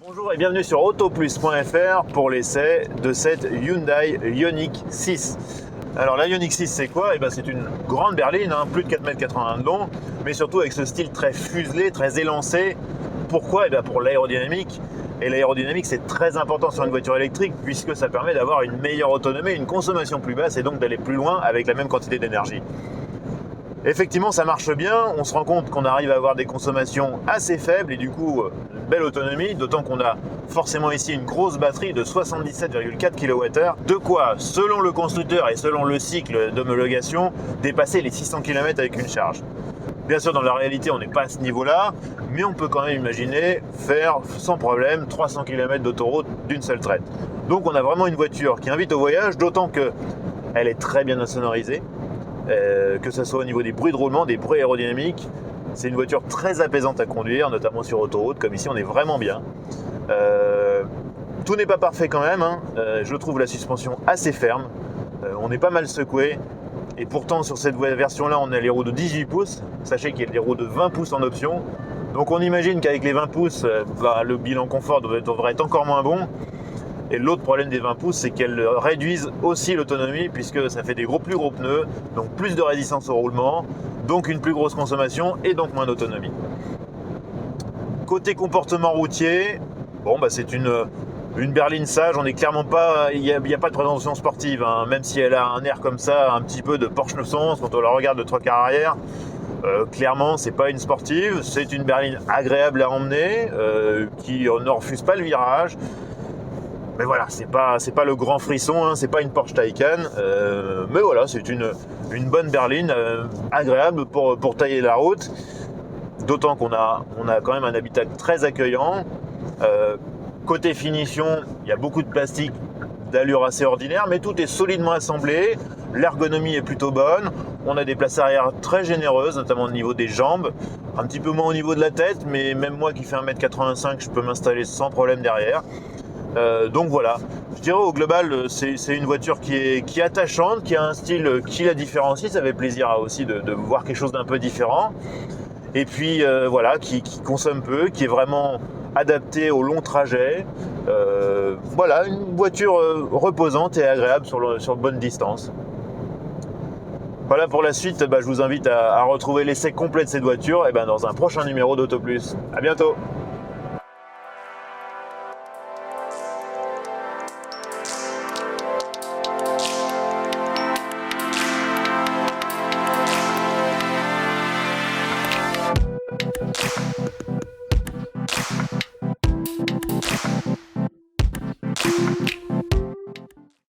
Bonjour et bienvenue sur autoplus.fr pour l'essai de cette Hyundai Ioniq 6. Alors la Ioniq 6 c'est quoi? C'est une grande berline, plus de 4,80 m de long, mais surtout avec ce style très fuselé, très élancé. Pourquoi? Pour l'aérodynamique. Et l'aérodynamique c'est très important sur une voiture électrique puisque ça permet d'avoir une meilleure autonomie, une consommation plus basse et donc d'aller plus loin avec la même quantité d'énergie. Effectivement, ça marche bien, on se rend compte qu'on arrive à avoir des consommations assez faibles et du coup, une belle autonomie, d'autant qu'on a forcément ici une grosse batterie de 77,4 kWh, de quoi, selon le constructeur et selon le cycle d'homologation, dépasser les 600 km avec une charge. Bien sûr, dans la réalité, on n'est pas à ce niveau-là, mais on peut quand même imaginer faire sans problème 300 km d'autoroute d'une seule traite. Donc on a vraiment une voiture qui invite au voyage, d'autant qu'elle est très bien insonorisée. Que ce soit au niveau des bruits de roulement, des bruits aérodynamiques. C'est une voiture très apaisante à conduire, notamment sur autoroute, comme ici on est vraiment bien. Tout n'est pas parfait quand même, je trouve la suspension assez ferme, on est pas mal secoué, et pourtant sur cette version-là on a les roues de 18 pouces, sachez qu'il y a des roues de 20 pouces en option, donc on imagine qu'avec les 20 pouces, le bilan confort devrait être encore moins bon. Et l'autre problème des 20 pouces, c'est qu'elles réduisent aussi l'autonomie puisque ça fait des plus gros pneus, donc plus de résistance au roulement, donc une plus grosse consommation et donc moins d'autonomie. Côté comportement routier, c'est une berline sage, on n'est clairement pas, il n'y a pas de prétention sportive, même si elle a un air comme ça, un petit peu de Porsche 911 quand on la regarde de 3 quarts arrière. Clairement, c'est pas une sportive, c'est une berline agréable à emmener, qui ne refuse pas le virage. Mais voilà, c'est pas le grand frisson, c'est pas une Porsche Taycan, mais voilà, c'est une bonne berline agréable pour tailler la route, d'autant qu'on a quand même un habitacle très accueillant. Côté finition, il y a beaucoup de plastique d'allure assez ordinaire, mais tout est solidement assemblé, l'ergonomie est plutôt bonne, on a des places arrière très généreuses, notamment au niveau des jambes, un petit peu moins au niveau de la tête, mais même moi qui fais 1m85, je peux m'installer sans problème derrière. Donc voilà, je dirais au global c'est une voiture qui est attachante, qui a un style qui la différencie, ça fait plaisir aussi de voir quelque chose d'un peu différent, et puis qui consomme peu, qui est vraiment adaptée au long trajet, voilà, une voiture reposante et agréable sur bonne distance. Voilà, pour la suite, je vous invite à retrouver l'essai complet de cette voiture dans un prochain numéro d'AutoPlus. À bientôt.